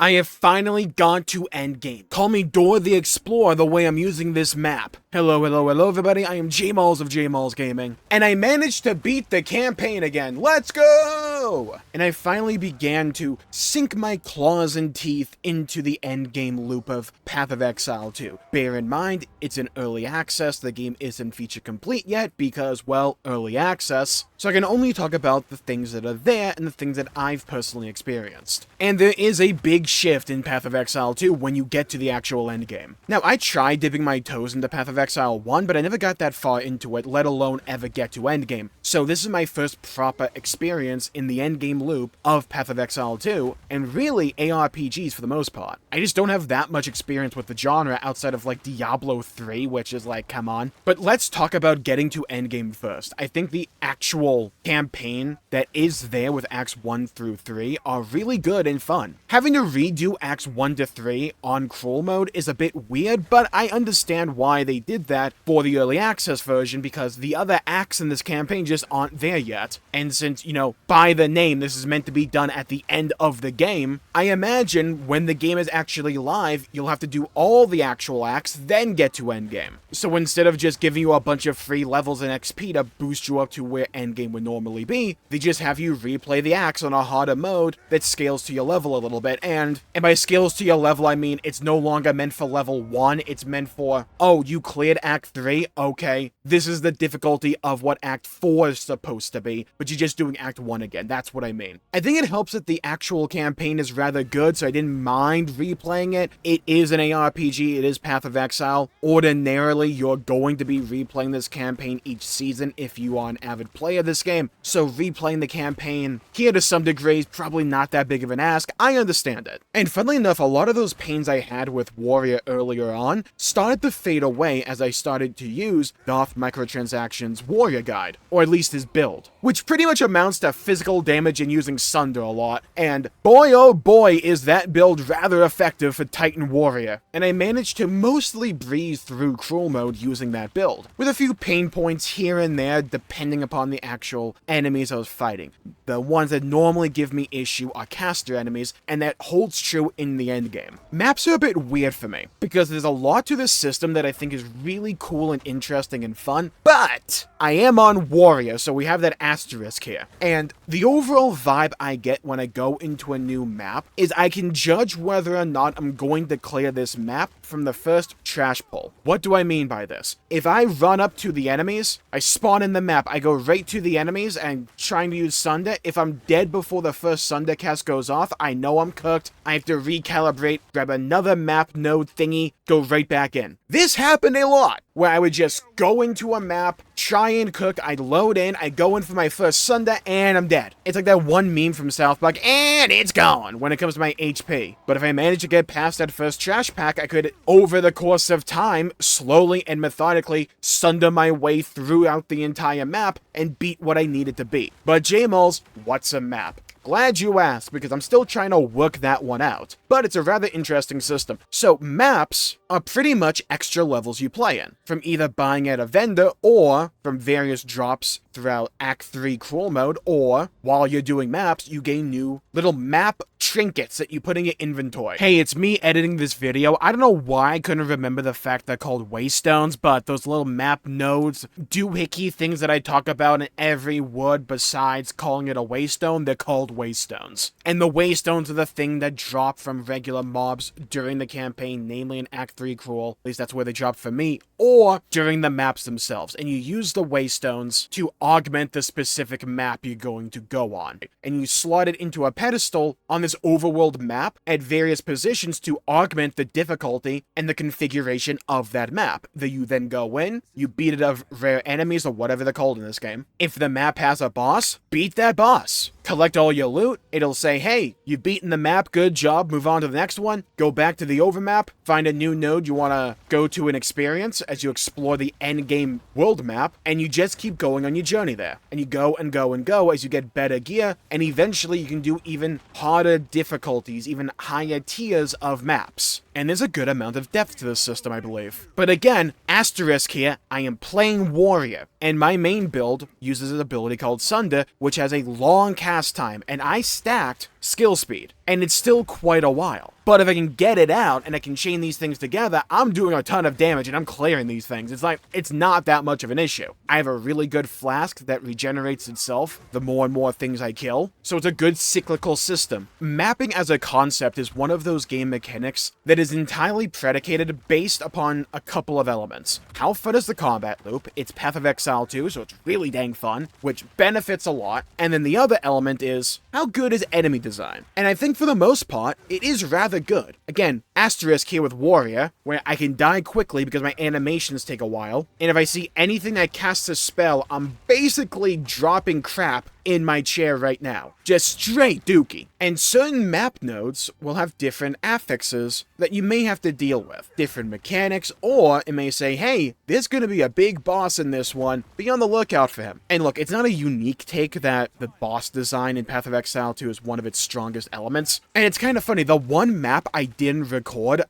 I have finally gone to Endgame. Call me Dora the Explorer the way I'm using this map. Hello everybody, I am Jmulls of Jmulls Gaming. And I managed to beat the campaign again. Let's go! And I finally began to sink my claws and teeth into the endgame loop of Path of Exile 2. Bear in mind, it's in early access, the game isn't feature complete yet because, well, early access. So I can only talk about the things that are there and the things that I've personally experienced. And there is a big shift in Path of Exile 2 when you get to the actual endgame. Now, I tried dipping my toes into Path of Exile 1, but I never got that far into it, let alone ever get to endgame. So this is my first proper experience in the endgame loop of Path of Exile 2, and really ARPGs for the most part. I just don't have that much experience with the genre outside of like Diablo 3, which is like, come on. But let's talk about getting to endgame first. I think the actual campaign that is there with Acts 1 through 3 are really good and fun. Having to redo Acts 1 to 3 on crawl mode is a bit weird, but I understand why they did that for the early access version because the other acts in this campaign just aren't there yet. And since, you know, by the name, this is meant to be done at the end of the game, I imagine when the game is actually live, you'll have to do all the actual acts, then get to endgame. So instead of just giving you a bunch of free levels and XP to boost you up to where endgame would normally be, they just have you replay the acts on a harder mode that scales to your level a little bit. And by scales to your level, I mean it's no longer meant for level 1, it's meant for, oh, you cleared Act 3? Okay, this is the difficulty of what Act 4 is supposed to be, but you're just doing Act 1 again, that's what I mean. I think it helps that the actual campaign is rather good, so I didn't mind replaying it. It is an ARPG, it is Path of Exile. Ordinarily, you're going to be replaying this campaign each season if you are an avid player of this game, so replaying the campaign here to some degree is probably not that big of an ask. I understand it. And funnily enough, a lot of those pains I had with Warrior earlier on started to fade away as I started to use Darth Microtransactions' Warrior Guide, or at least his build, which pretty much amounts to physical damage and using Sunder a lot, and boy oh boy is that build rather effective for Titan Warrior, and I managed to mostly breeze through cruel mode using that build, with a few pain points here and there depending upon the actual enemies I was fighting. The ones that normally give me issue are caster enemies, and that holds true in the endgame. Maps are a bit weird for me, because there's a lot to this system that I think is really cool and interesting and fun, but I am on Warrior, so we have that asterisk here. And the overall vibe I get when I go into a new map is I can judge whether or not I'm going to clear this map from the first trash pull. What do I mean by this? If I run up to the enemies, I spawn in the map, I go right to the enemies and trying to use Sunder. If I'm dead before the first Sunder cast goes off, I know I'm cooked. I have to recalibrate, grab another map node thingy, go right back in. This happened a lot, where I would just go into a map, try and cook, I'd load in, I'd go in for my first Sunder, and I'm dead. It's like that one meme from South Park, and it's gone when it comes to my HP. But if I managed to get past that first trash pack, I could, over the course of time, slowly and methodically Sunder my way throughout the entire map and beat what I needed to beat. But Jmulls, what's a map? Glad you asked, because I'm still trying to work that one out. But it's a rather interesting system. So maps are pretty much extra levels you play in, from either buying at a vendor or from various drops throughout Act 3 crawl mode, or while you're doing maps, you gain new little map trinkets that you put in your inventory. Hey, it's me editing this video. I don't know why I couldn't remember the fact they're called waystones, but those little map nodes, doohickey things that I talk about in every word besides calling it a waystone, they're called waystones. And the waystones are the thing that drop from regular mobs during the campaign, namely in Act 3 crawl, at least that's where they drop for me, or during the maps themselves. And you use the waystones to augment the specific map you're going to go on. And you slot it into a pedestal on this overworld map at various positions to augment the difficulty and the configuration of that map. You then go in, you beat it of rare enemies or whatever they're called in this game. If the map has a boss, beat that boss. Collect all your loot, it'll say, hey, you've beaten the map, good job, move on to the next one, go back to the overmap, find a new node you want to go to and experience as you explore the endgame world map, and you just keep going on your journey there. And you go and go and go as you get better gear, and eventually you can do even harder difficulties, even higher tiers of maps. and there's a good amount of depth to this system, I believe. But again, asterisk here, I am playing Warrior, and my main build uses an ability called Sunder, which has a long cast time, and I stacked skill speed, and it's still quite a while. But if I can get it out and I can chain these things together, I'm doing a ton of damage and I'm clearing these things. It's like, it's not that much of an issue. I have a really good flask that regenerates itself the more and more things I kill, so it's a good cyclical system. Mapping as a concept is one of those game mechanics that is entirely predicated based upon a couple of elements. How fun is the combat loop? It's Path of Exile 2, so it's really dang fun, which benefits a lot. And then the other element is, how good is enemy design? And I think for the most part, it is rather good. Again, asterisk here with Warrior, where I can die quickly because my animations take a while, and if I see anything that casts a spell, I'm basically dropping crap in my chair right now. Just straight dookie. And certain map nodes will have different affixes that you may have to deal with. Different mechanics, or it may say, hey, there's gonna be a big boss in this one, be on the lookout for him. And look, it's not a unique take that the boss design in Path of Exile 2 is one of its strongest elements. And it's kind of funny, the one map I didn't record,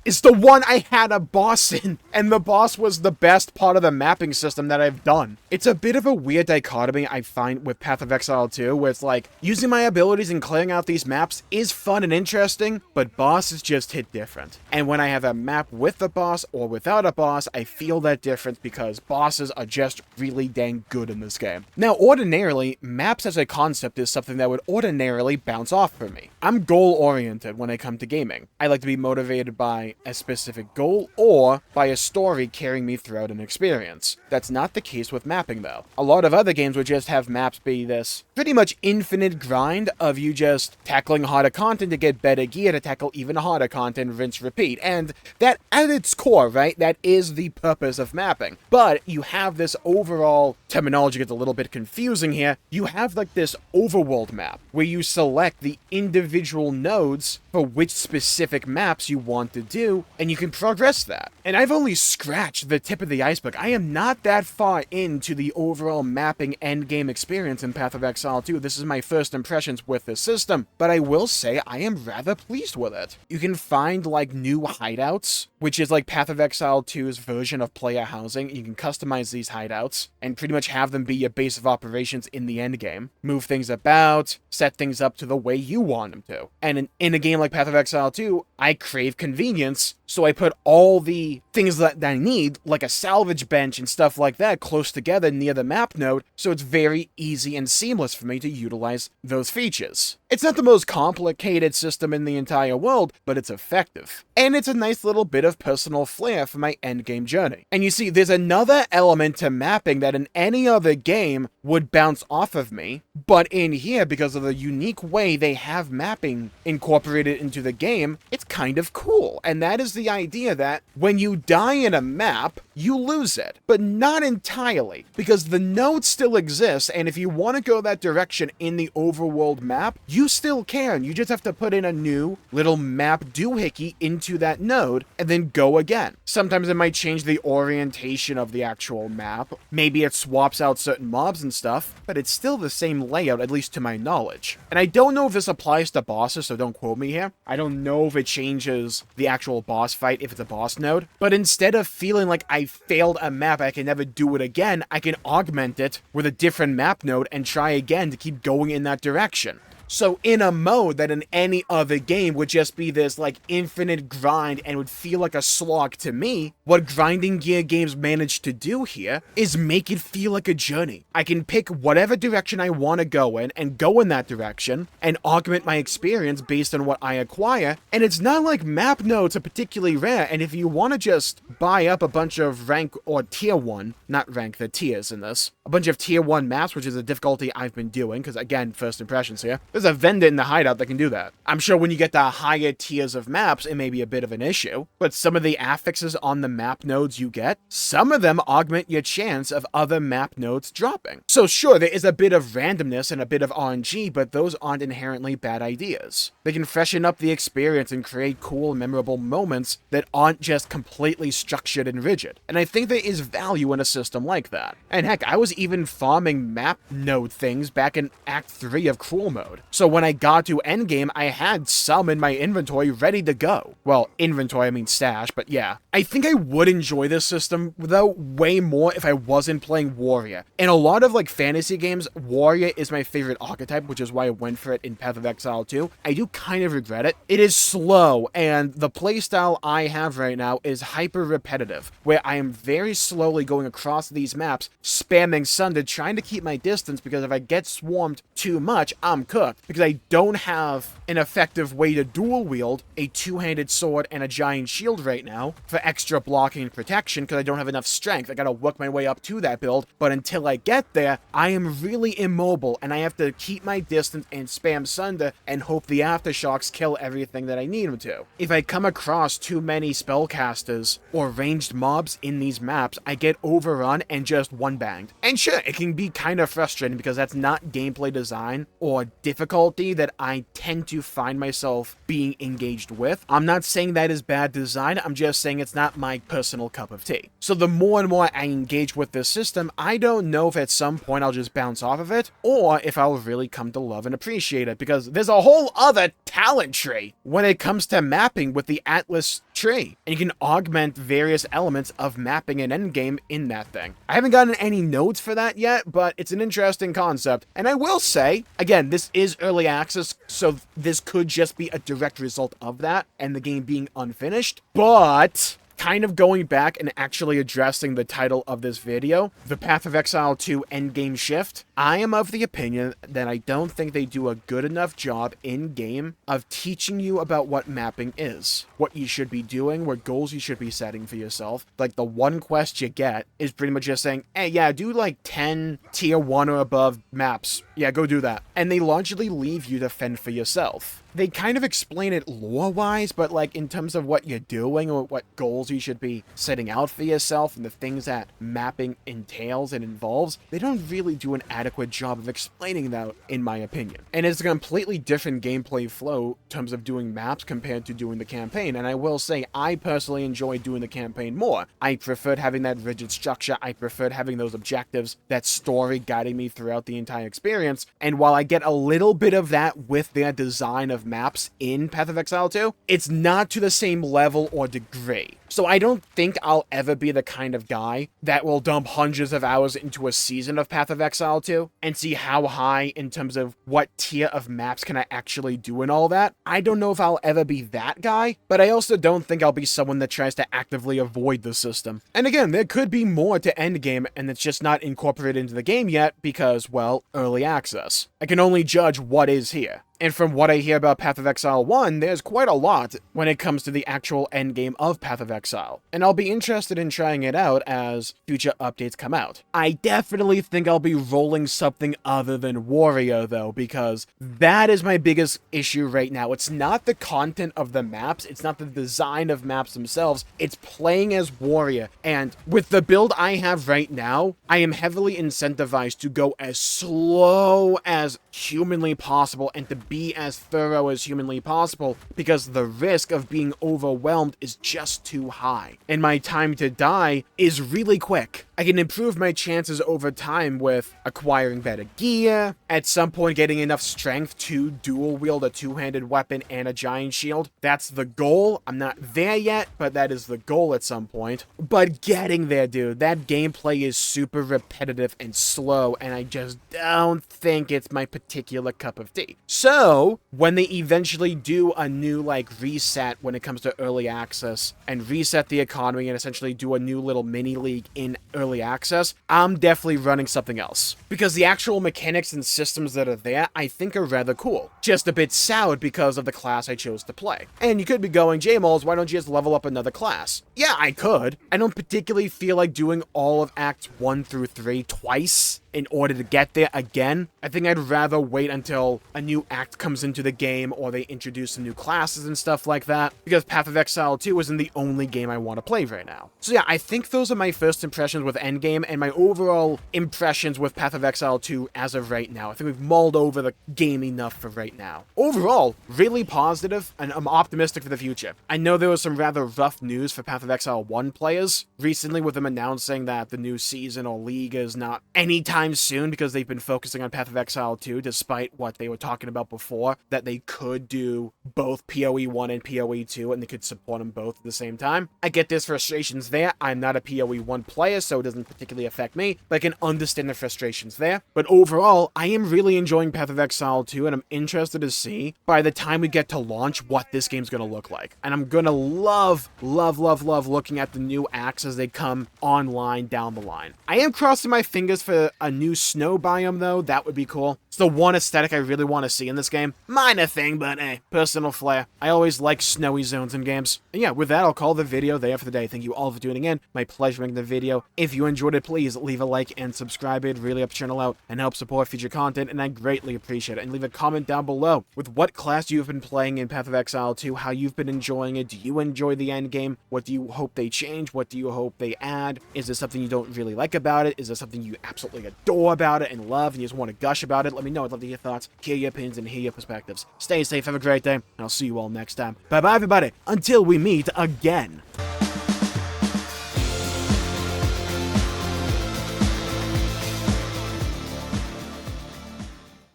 is the one I had a boss in, and the boss was the best part of the mapping system that I've done. It's a bit of a weird dichotomy I find with Path of Exile 2, where it's like, using my abilities and clearing out these maps is fun and interesting, but bosses just hit different. And when I have a map with a boss or without a boss, I feel that difference because bosses are just really dang good in this game. Now, ordinarily, maps as a concept is something that would ordinarily bounce off for me. I'm goal-oriented when I come to gaming. I like to be motivated by a specific goal or by a story carrying me throughout an experience. That's not the case with mapping, though. A lot of other games would just have maps be this pretty much infinite grind of you just tackling harder content to get better gear to tackle even harder content, rinse, repeat. And that, at its core, right, that is the purpose of mapping. But you have this overall, terminology gets a little bit confusing here, you have like this overworld map where you select the individual nodes for which specific maps you want to do, and you can progress that. And I've only scratched the tip of the iceberg. I am not that far into the overall mapping endgame experience in Path of Exile 2. This is my first impressions with this system, but I will say I am rather pleased with it. You can find like new hideouts, which is like Path of Exile 2's version of player housing. You can customize these hideouts and pretty much have them be your base of operations in the endgame. Move things about, set things up to the way you want them to. And in a game like Path of Exile 2, I crave convenience, so I put all the things that I need, like a salvage bench and stuff like that, close together near the map node, so it's very easy and seamless for me to utilize those features. It's not the most complicated system in the entire world, but it's effective. And it's a nice little bit of personal flair for my endgame journey. And you see, there's another element to mapping that in any other game would bounce off of me, but in here, because of the unique way they have mapping incorporated into the game, it's kind of cool. And that is the idea that when you die in a map, you lose it, but not entirely, because the node still exists, and if you want to go that direction in the overworld map, you still can. You just have to put in a new little map doohickey into that node, and then go again. Sometimes it might change the orientation of the actual map. Maybe it swaps out certain mobs and stuff, but it's still the same layout, at least to my knowledge. And I don't know if this applies to bosses, so don't quote me here. I don't know if it changes the actual boss fight if it's a boss node, but instead of feeling like I failed a map, I can never do it again, I can augment it with a different map node and try again to keep going in that direction. So in a mode that in any other game would just be this like infinite grind and would feel like a slog to me, what grinding gear games manage to do here is make it feel like a journey. I can pick whatever direction I want to go in and go in that direction and augment my experience based on what I acquire. And it's not like map nodes are particularly rare, and if you want to just buy up a bunch of rank or tier 1, not rank, the tiers in this, a bunch of tier 1 maps, which is a difficulty I've been doing, because again, first impressions here, there's a vendor in the hideout that can do that. I'm sure when you get to higher tiers of maps, it may be a bit of an issue, but some of the affixes on the map nodes you get, some of them augment your chance of other map nodes dropping. So sure, there is a bit of randomness and a bit of RNG, but those aren't inherently bad ideas. They can freshen up the experience and create cool, memorable moments that aren't just completely structured and rigid. And I think there is value in a system like that. And heck, I was even farming map node things back in Act 3 of Cruel Mode. So when I got to Endgame, I had some in my inventory ready to go. Well, inventory, I mean stash, but yeah. I think I would enjoy this system, though, way more if I wasn't playing Warrior. In a lot of, like, fantasy games, Warrior is my favorite archetype, which is why I went for it in Path of Exile 2. I do kind of regret it. It is slow, and the playstyle I have right now is hyper repetitive, where I am very slowly going across these maps, spamming Sunder, trying to keep my distance, because if I get swarmed too much, I'm cooked, because I don't have an effective way to dual wield a two-handed sword and a giant shield right now for extra blocking and protection, because I don't have enough strength. I gotta work my way up to that build, but until I get there, I am really immobile, and I have to keep my distance and spam Sunder and hope the aftershocks kill everything that I need them to. If I come across too many spellcasters or ranged mobs in these maps, I get overrun and just one-banged. And sure, it can be kind of frustrating because that's not gameplay design or difficulty that I tend to find myself being engaged with. I'm not saying that is bad design, I'm just saying it's not my personal cup of tea. So the more and more I engage with this system, I don't know if at some point I'll just bounce off of it, or if I'll really come to love and appreciate it, because there's a whole other talent tree when it comes to mapping with the Atlas tree, and you can augment various elements of mapping an endgame in that thing. I haven't gotten any notes for that yet, but it's an interesting concept, and I will say, again, this is early access, so this could just be a direct result of that, and the game being unfinished, but kind of going back and actually addressing the title of this video, the Path of Exile 2 Endgame Shift, I am of the opinion that I don't think they do a good enough job in-game of teaching you about what mapping is, what you should be doing, what goals you should be setting for yourself. Like, the one quest you get is pretty much just saying, hey, yeah, do like 10 tier 1 or above maps. Yeah, go do that. And they largely leave you to fend for yourself. They kind of explain it lore-wise, but like in terms of what you're doing or what goals you should be setting out for yourself and the things that mapping entails and involves, they don't really do an adequate job of explaining that, in my opinion. And it's a completely different gameplay flow in terms of doing maps compared to doing the campaign, and I will say I personally enjoy doing the campaign more. I preferred having that rigid structure, I preferred having those objectives, that story guiding me throughout the entire experience, and while I get a little bit of that with their design of maps in Path of Exile 2, it's not to the same level or degree. So I don't think I'll ever be the kind of guy that will dump hundreds of hours into a season of Path of Exile 2 and see how high in terms of what tier of maps can I actually do and all that. I don't know if I'll ever be that guy, but I also don't think I'll be someone that tries to actively avoid the system. And again, there could be more to Endgame, and it's just not incorporated into the game yet because, well, early access. I can only judge what is here. And from what I hear about Path of Exile 1, there's quite a lot when it comes to the actual endgame of Path of Exile. And I'll be interested in trying it out as future updates come out. I definitely think I'll be rolling something other than Warrior, though, because that is my biggest issue right now. It's not the content of the maps, it's not the design of maps themselves, it's playing as Warrior. And with the build I have right now, I am heavily incentivized to go as slow as humanly possible and to be as thorough as humanly possible, because the risk of being overwhelmed is just too high, and my time to die is really quick. I can improve my chances over time with acquiring better gear, at some point getting enough strength to dual wield a two-handed weapon and a giant shield. That's the goal. I'm not there yet, but that is the goal at some point. But getting there, dude, that gameplay is super repetitive and slow, and I just don't think it's my particular cup of tea. So, when they eventually do a new, reset when it comes to early access, and reset the economy and essentially do a new little mini-league in early access, I'm definitely running something else. Because the actual mechanics and systems that are there, I think are rather cool. Just a bit soured because of the class I chose to play. And you could be going, Jmulls, why don't you just level up another class? Yeah, I could. I don't particularly feel like doing all of Acts 1 through 3 twice in order to get there again. I think I'd rather wait until a new act comes into the game or they introduce some new classes and stuff like that, because Path of Exile 2 isn't the only game I want to play right now. So yeah, I think those are my first impressions with Endgame and my overall impressions with Path of Exile 2 as of right now. I think we've mulled over the game enough for right right now. Overall, really positive, and I'm optimistic for the future. I know there was some rather rough news for Path of Exile 1 players recently, with them announcing that the new season or league is not anytime soon because they've been focusing on Path of Exile 2, despite what they were talking about before, that they could do both PoE 1 and PoE 2, and they could support them both at the same time. I get there's frustrations there. I'm not a PoE 1 player, so it doesn't particularly affect me, but I can understand the frustrations there. But overall, I am really enjoying Path of Exile 2, and I'm interested to see, by the time we get to launch, what this game's gonna look like. And I'm gonna love looking at the new acts as they come online down the line. I am crossing my fingers for a new snow biome, though. That would be cool. It's the one aesthetic I really want to see in this game. Minor thing, but hey, personal flair. I always like snowy zones in games. And yeah, with that, I'll call the video there for the day. Thank you all for tuning in. My pleasure making the video. If you enjoyed it, please leave a like and subscribe. It really helps the channel out and help support future content, and I greatly appreciate it. And leave a comment down below with what class you've been playing in Path of Exile 2, how you've been enjoying it. Do you enjoy the end game? What do you hope they change? What do you hope they add? Is there something you don't really like about it? Is there something you absolutely adore about it and love and you just want to gush about it? Let me know. I'd love to hear your thoughts, hear your opinions, and hear your perspectives. Stay safe, have a great day, and I'll see you all next time. Bye-bye, everybody, until we meet again.